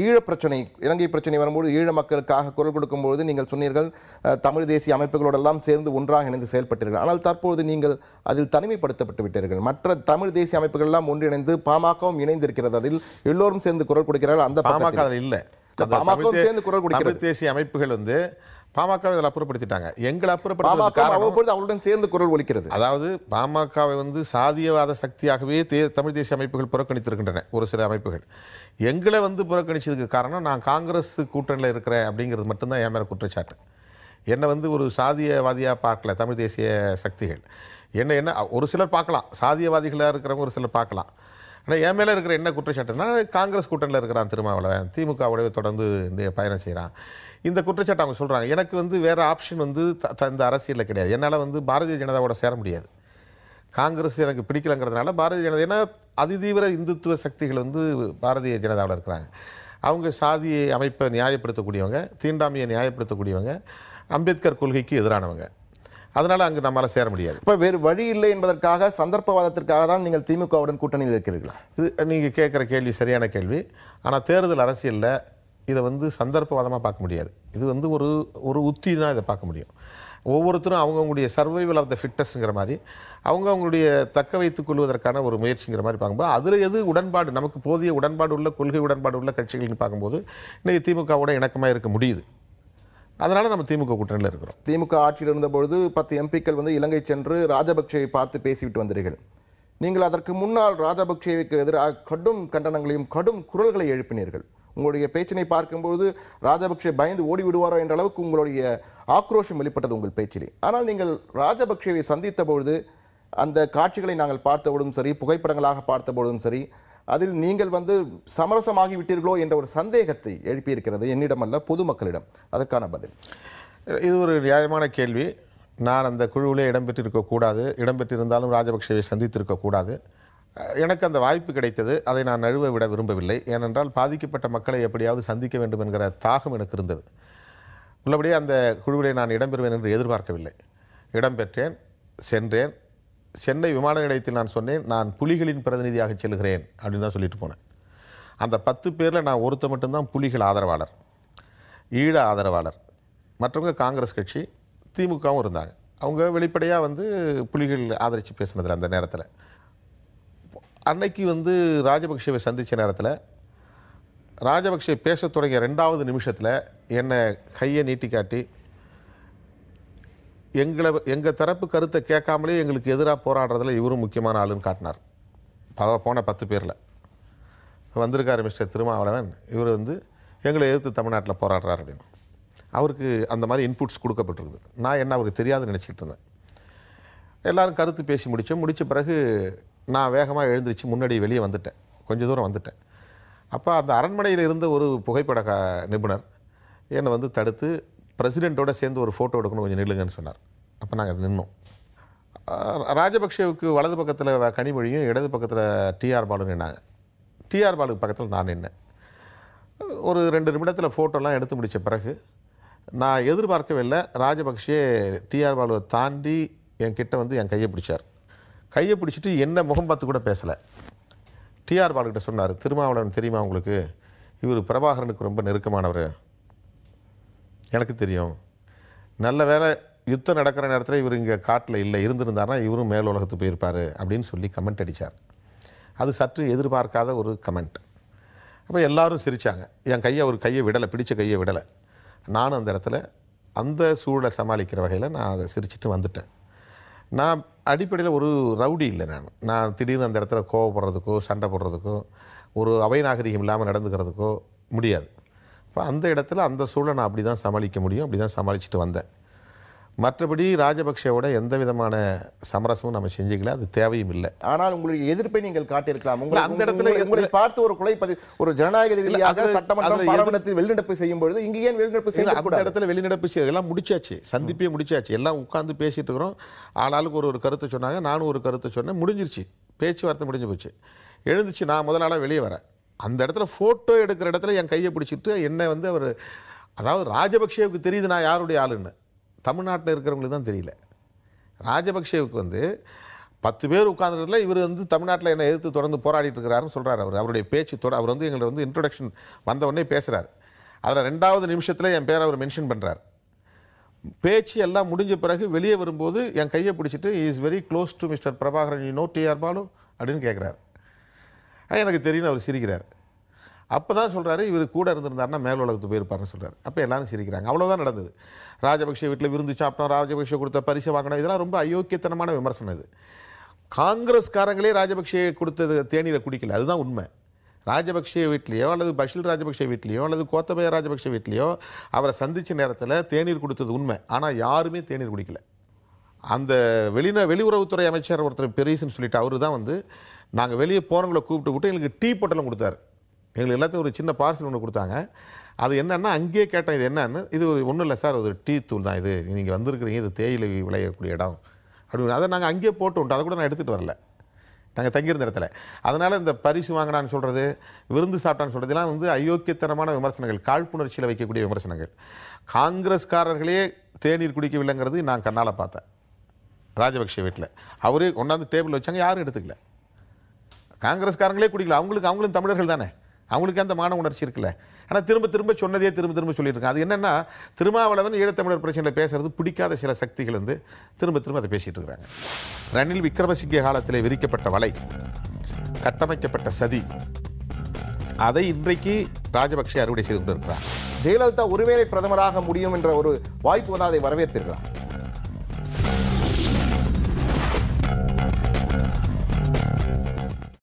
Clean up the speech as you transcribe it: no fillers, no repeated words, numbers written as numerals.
ஈழப் பிரச்சனை, இலங்கை பிரச்சனை வரும்போது ஈழ மக்களுக்காக குரல் கொடுக்கும்போது நீங்கள் சொன்னீர்கள் தமிழ் தேசிய அமைப்புகளோடெல்லாம் சேர்ந்து ஒன்றாக இணைந்து செயல்பட்டீர்கள். ஆனால் தற்போது நீங்கள் அதில் தனிமைப்படுத்தப்பட்டு விட்டீர்கள். மற்ற தமிழ் தேசிய அமைப்புகள் எல்லாம் ஒன்றிணைந்து பாமகவும் இணைந்திருக்கிறது. அதில் எல்லோரும் சேர்ந்து குரல் கொடுக்கிறார்கள். அந்த பாமக இல்லை, பாமகவும் சேர்ந்து குரல் கொடுக்கிறது. தமிழ் தேசிய அமைப்புகள் வந்து பாமக இதில் அப்புறப்படுத்திட்டாங்க. எங்களை அப்புறப்படுத்த அவருடன் சேர்ந்து குரல் ஒலிக்கிறது. அதாவது பாமகவை வந்து சாதியவாத சக்தியாகவே தமிழ் தேசிய அமைப்புகள் புறக்கணித்திருக்கின்றன. ஒரு சில அமைப்புகள் எங்களை வந்து புறக்கணிச்சதுக்கு காரணம் நான் காங்கிரஸ் கூட்டணியில் இருக்கிறேன் அப்படிங்கிறது மட்டும்தான் என் மேலே குற்றச்சாட்டு. என்னை வந்து ஒரு சாதியவாதியாக பார்க்கல தமிழ் தேசிய சக்திகள். என்ன ஒரு சிலர் பார்க்கலாம், சாதியவாதிகளாக இருக்கிறவங்க ஒரு சிலர் பார்க்கலாம். ஆனால் என் மேலே இருக்கிற என்ன குற்றச்சாட்டுன்னா, காங்கிரஸ் கூட்டணியில் இருக்கிறான் திருமாவளவன், திமுகவுடைய தொடர்ந்து பயணம் செய்கிறான். இந்த குற்றச்சாட்டு அவங்க சொல்கிறாங்க. எனக்கு வந்து வேறு ஆப்ஷன் வந்து இந்த அரசியலில் கிடையாது. என்னால் வந்து பாரதிய ஜனதாவோட சேர முடியாது. காங்கிரஸ் எனக்கு பிடிக்கலங்கிறதுனால பாரதிய ஜனதா, ஏன்னா அதிதீவிர இந்துத்துவ சக்திகள் வந்து பாரதிய ஜனதாவில் இருக்கிறாங்க. அவங்க சாதி அமைப்பை நியாயப்படுத்தக்கூடியவங்க, தீண்டாமையை நியாயப்படுத்தக்கூடியவங்க, அம்பேத்கர் கொள்கைக்கு எதிரானவங்க. அதனால் அங்கே நம்மளால் சேர முடியாது. இப்போ வேறு வழி இல்லை என்பதற்காக, சந்தர்ப்பவாதத்திற்காக தான் நீங்கள் திமுகவுடன் கூட்டணியில் இருக்கிறீர்களா? இது நீங்கள் கேட்குற கேள்வி சரியான கேள்வி. ஆனால் தேர்தல் அரசியலில் இதை வந்து சந்தர்ப்பவாதமாக பார்க்க முடியாது. இது வந்து ஒரு உத்தி தான் இதை பார்க்க முடியும். ஒவ்வொருத்தரும் அவங்கவுங்களுடைய சர்வைவல் ஆஃப் த ஃபிட்டஸ்ங்கிற மாதிரி அவங்கவுங்களுடைய தக்க வைத்துக் கொள்வதற்கான ஒரு முயற்சிங்கிற மாதிரி பார்க்கும்போது அதில் எது உடன்பாடு, நமக்கு போதிய உடன்பாடு உள்ள, கொள்கை உடன்பாடு உள்ள கட்சிகள்னு பார்க்கும்போது இன்றைக்கி திமுகவோட இணக்கமாக இருக்க முடியுது. அதனால் நம்ம திமுக கூட்டணியில் இருக்கிறோம். திமுக ஆட்சியில் இருந்தபொழுது 10 எம்பிக்கள் வந்து இலங்கை சென்று ராஜபக்சேவை பார்த்து பேசிவிட்டு வந்தீர்கள். நீங்கள் அதற்கு முன்னால் ராஜபக்சேவுக்கு எதிராக கடும் கண்டனங்களையும் கடும் குரல்களை எழுப்பினீர்கள். உங்களுடைய பேச்சினை பார்க்கும்போது ராஜபக்சே பயந்து ஓடி விடுவாரோ என்ற அளவுக்கு உங்களுடைய ஆக்ரோஷம் வெளிப்பட்டது உங்கள் பேச்சிலே. ஆனால் நீங்கள் ராஜபக்சேவை சந்தித்த பொழுது அந்த காட்சிகளை நாங்கள் பார்த்தபொழுதும் சரி, புகைப்படங்களாக பார்த்தபொழுதும் சரி, அதில் நீங்கள் வந்து சமரசமாகி விட்டீர்களோ என்ற ஒரு சந்தேகத்தை எழுப்பியிருக்கிறது என்னிடமல்ல, பொதுமக்களிடம். அதற்கான பதில்? இது ஒரு நியாயமான கேள்வி. நான் அந்த குழுவிலே இடம்பெற்றிருக்கக்கூடாது, இடம்பெற்றிருந்தாலும் ராஜபக்சேவை சந்தித்திருக்கக்கூடாது. எனக்கு அந்த வாய்ப்பு கிடைத்தது. அதை நான் நழுவ விட விரும்பவில்லை. ஏனென்றால் பாதிக்கப்பட்ட மக்களை எப்படியாவது சந்திக்க வேண்டும் என்கிற தாகம் எனக்கு இருந்தது. உள்ளபடியே அந்த குழுவிலே நான் இடம்பெறுவேன் என்று எதிர்பார்க்கவில்லை. இடம்பெற்றேன், சென்றேன். சென்னை விமான நிலையத்தில் நான் சொன்னேன், நான் புலிகளின் பிரதிநிதியாக செல்கிறேன் அப்படின்னு தான் சொல்லிட்டு போனேன். அந்த 10 பேரில் நான் ஒருத்த மட்டும்தான் புலிகள் ஆதரவாளர், ஈழ ஆதரவாளர். மற்றவங்க காங்கிரஸ் கட்சி, திமுகவும் இருந்தாங்க. அவங்க வெளிப்படையாக வந்து புலிகள் ஆதரித்து பேசினதில் அந்த நேரத்தில். அன்னைக்கு வந்து ராஜபக்சேவை சந்தித்த நேரத்தில் ராஜபக்சே பேச தொடங்கிய 2வது நிமிஷத்தில் என்னை கையை நீட்டி காட்டி எங்கள் தரப்பு கருத்தை கேட்காமலே எங்களுக்கு எதிராக போராடுறதுல இவரும் முக்கியமான ஆளுன்னு காட்டினார். போன 10 பேரில் வந்திருக்காரு மிஸ்டர் திருமாவளவன், இவர் வந்து எங்களை எதிர்த்து தமிழ்நாட்டில் போராடுறார் அப்படின்னு. அவருக்கு அந்த மாதிரி இன்புட்ஸ் கொடுக்கப்பட்டிருக்குது. நான் என்ன அவருக்கு தெரியாதுன்னு நினச்சிக்கிட்டு இருந்தேன். எல்லோரும் கருத்து பேசி முடித்த பிறகு நான் வேகமாக எழுந்திரிச்சு முன்னாடி வெளியே வந்துட்டேன். கொஞ்சம் தூரம் வந்துட்டேன். அப்போ அந்த அரண்மனையில் இருந்த ஒரு புகைப்பட நிபுணர் என்னை வந்து தடுத்து பிரசிடெண்ட்டோடு சேர்ந்து ஒரு ஃபோட்டோ எடுக்கணும், கொஞ்சம் நில்லுங்கன்னு சொன்னார். அப்போ நாங்கள் நின்னோம். ராஜபக்சேவுக்கு வலது பக்கத்தில் கனிமொழியும், இடது பக்கத்தில் டிஆர் பாலு நின்னாங்க. டிஆர் பாலுக்கு பக்கத்தில் நான் நின்னேன். ஒரு 2 நிமிடத்தில் ஃபோட்டோலாம் எடுத்து முடித்த பிறகு நான் எதிர்பார்க்கவே இல்லை, ராஜபக்சே டிஆர் பாலுவை தாண்டி என்கிட்ட வந்து என் கையை பிடிச்சார். கையை பிடிச்சிட்டு என்ன முகம் பார்த்து கூட பேசலை. டிஆர் பாலுக்கிட்ட சொன்னார், திருமாவளவன் தெரியுமா உங்களுக்கு? இவர் பிரபாகரனுக்கு ரொம்ப நெருக்கமானவர். எனக்கு தெரியும். நல்ல வேலை யுத்தம் நடக்கிற நேரத்தில் இவர் இங்கே காட்டில் இல்லை, இருந்திருந்தார்னா இவரும் மேல் உலகத்துக்கு போயிருப்பார் அப்படின்னு சொல்லி கமெண்ட் அடித்தார். அது சற்று எதிர்பார்க்காத ஒரு கமெண்ட். அப்போ எல்லாரும் சிரித்தாங்க. என் கையை ஒரு கையை விடலை, பிடிச்ச கையை விடலை. நானும் அந்த இடத்துல அந்த சூழலை சமாளிக்கிற வகையில் நான் அதை சிரிச்சிட்டு வந்துட்டேன். நான் அடிப்படையில் ஒரு ரவுடி இல்லை. நான் திடீர்னு அந்த இடத்துல கோவப்படுறதுக்கோ சண்டை போடுறதுக்கோ ஒரு அவை நாகரிகம் இல்லாமல் நடந்துக்கிறதுக்கோ முடியாது. இப்போ அந்த இடத்துல அந்த சூழலை நான் அப்படி தான் சமாளிக்க முடியும். அப்படி தான் சமாளிச்சுட்டு வந்தேன். மற்றபடி ராஜபக்சேவோட எந்த விதமான சமரசமும் நம்ம செஞ்சுக்கல, அது தேவையும் இல்லை. ஆனால் உங்களுடைய எதிர்ப்பை நீங்கள் காட்டியிருக்கலாம். அந்த இடத்துல உங்களை பார்த்து ஒரு குலைப்பது, ஒரு ஜனநாயக ரீதியாக சட்டமன்றம் பாராளுமன்றத்தில் வெளிநடப்பு செய்யும் பொழுது இங்கே ஏன் வெளிநடப்பு செய்யல? அந்த இடத்துல வெளிநடப்பு செய்ய எல்லாம் முடிச்சாச்சு, சந்திப்பே முடிச்சாச்சு, எல்லாம் உட்காந்து பேசிட்டு இருக்கிறோம். ஆளாளுக்கு ஒரு கருத்தை சொன்னாங்க, நானும் ஒரு கருத்தை சொன்னேன், முடிஞ்சிருச்சு, பேச்சுவார்த்தை முடிஞ்சு போச்சு. எழுந்துச்சு நான் முதல் நாளாக வெளியே வரேன். அந்த இடத்துல ஃபோட்டோ எடுக்கிற இடத்துல என் கையை பிடிச்சிட்டு என்னை வந்து அவர், அதாவது ராஜபக்சேவுக்கு தெரியுது நான் யாருடைய ஆளுன்னு, தமிழ்நாட்டில் இருக்கிறவங்களுக்கு தான் தெரியல. ராஜபக்சேவுக்கு வந்து 10 பேர் உட்கார்ந்துறதுல இவர் வந்து தமிழ்நாட்டில் என்ன எதிர்த்து தொடர்ந்து போராடிட்டு இருக்கிறாருன்னு சொல்கிறார். அவருடைய பேச்சு அவர் வந்து எங்களை வந்து இன்ட்ரொடக்ஷன் வந்த உடனே பேசுகிறார். அதில் 2வது நிமிஷத்தில் என் பேரை அவர் மென்ஷன் பண்ணுறார். பேச்சு எல்லாம் முடிஞ்ச பிறகு வெளியே வரும்போது என் கையை பிடிச்சிட்டு is very close to mister Prabhakaran, you know TR Baalu அப்படின்னு கேட்குறாரு. எனக்கு தெரியும், அவர் சிரிக்கிறார். அப்போ தான் சொல்கிறாரு, இவர் கூட இருந்திருந்தாருன்னா மேல் உலகத்துக்கு போயிருப்பாருன்னு சொல்கிறார். அப்போ எல்லாரும் சிரிக்கிறாங்க. அவ்வளோதான் நடந்தது. ராஜபக்ஷ வீட்டில் விருந்து சாப்பிட்டோம், ராஜபக்ஷ கொடுத்த பரிசை வாங்கினோம், இதெல்லாம் ரொம்ப அயோக்கியத்தனமான விமர்சனம். இது காங்கிரஸ்காரங்களே ராஜபக்ஷே கொடுத்தது தேநீரை குடிக்கல, அதுதான் உண்மை. ராஜபக்ஷ வீட்லேயோ அல்லது பஷீல் ராஜபக்ஷ வீட்லேயோ அல்லது கோத்தபய ராஜபக்ஷ வீட்லேயோ அவரை சந்தித்த நேரத்தில் தேநீர் கொடுத்தது உண்மை. ஆனால் யாருமே தேநீர் குடிக்கல. அந்த வெளியுறவுத்துறை அமைச்சர் ஒருத்தர் பெரியசுன்னு சொல்லிட்டு அவரு தான் வந்து நாங்கள் வெளியே போகிறவங்களை கூப்பிட்டு விட்டு எங்களுக்கு டீ பொட்டலம் கொடுத்தாரு. எங்களுக்கு எல்லாத்தையும் ஒரு சின்ன பார்சல் ஒன்று கொடுத்தாங்க. அது என்னென்னா அங்கேயே கேட்டேன், இது என்னன்னு. இது ஒன்றும் இல்லை சார், ஒரு டீ தூள் தான், இது நீங்கள் வந்திருக்கிறீங்க, இது தேயிலை விளையக்கூடிய இடம் அப்படின்னு. அதை நாங்கள் அங்கேயே போட்டு விட்டோம். அதை கூட நான் எடுத்துகிட்டு வரல, நாங்கள் தங்கியிருந்த இடத்துல. அதனால் இந்த பரிசு வாங்கினான்னு சொல்கிறது, விருந்து சாப்பிட்டான்னு சொல்கிறதுலாம் வந்து அயோக்கியத்தனமான விமர்சனங்கள், காழ்ப்புணர்ச்சியில் வைக்கக்கூடிய விமர்சனங்கள். காங்கிரஸ்காரர்களே தேநீர் குடிக்கவில்லைங்கிறது நான் கண்ணால் பார்த்தேன். ராஜபக்ஷ வீட்டில் அவரே கொண்டாந்து டேபிள் வச்சாங்க, யாரும் எடுத்துக்கல. காங்கிரஸ்காரங்களே குடிக்கல. அவங்களும் தமிழர்கள் தானே, அவங்களுக்கு அந்த மான உணர்ச்சி இருக்குல்ல. ஆனால் திரும்ப திரும்ப சொன்னதே திரும்ப திரும்ப சொல்லியிருக்காங்க. அது என்னென்னா, திருமாவளவன் ஈழத்தமிழர் பிரச்சனையில் பேசுறது பிடிக்காத சில சக்திகள் வந்து திரும்ப திரும்ப அதை பேசிகிட்டு இருக்கிறாங்க. ரணில் விக்ரமசிங்கே காலத்தில் விரிக்கப்பட்ட வலை, கட்டமைக்கப்பட்ட சதி, அதை இன்றைக்கு ராஜபக்ஷ அறுவடை செய்து கொண்டிருக்கிறார். ஜெயலலிதா ஒருவேளை பிரதமராக முடியும் என்ற ஒரு வாய்ப்பு வந்து அதை வரவேற்பீர்களா?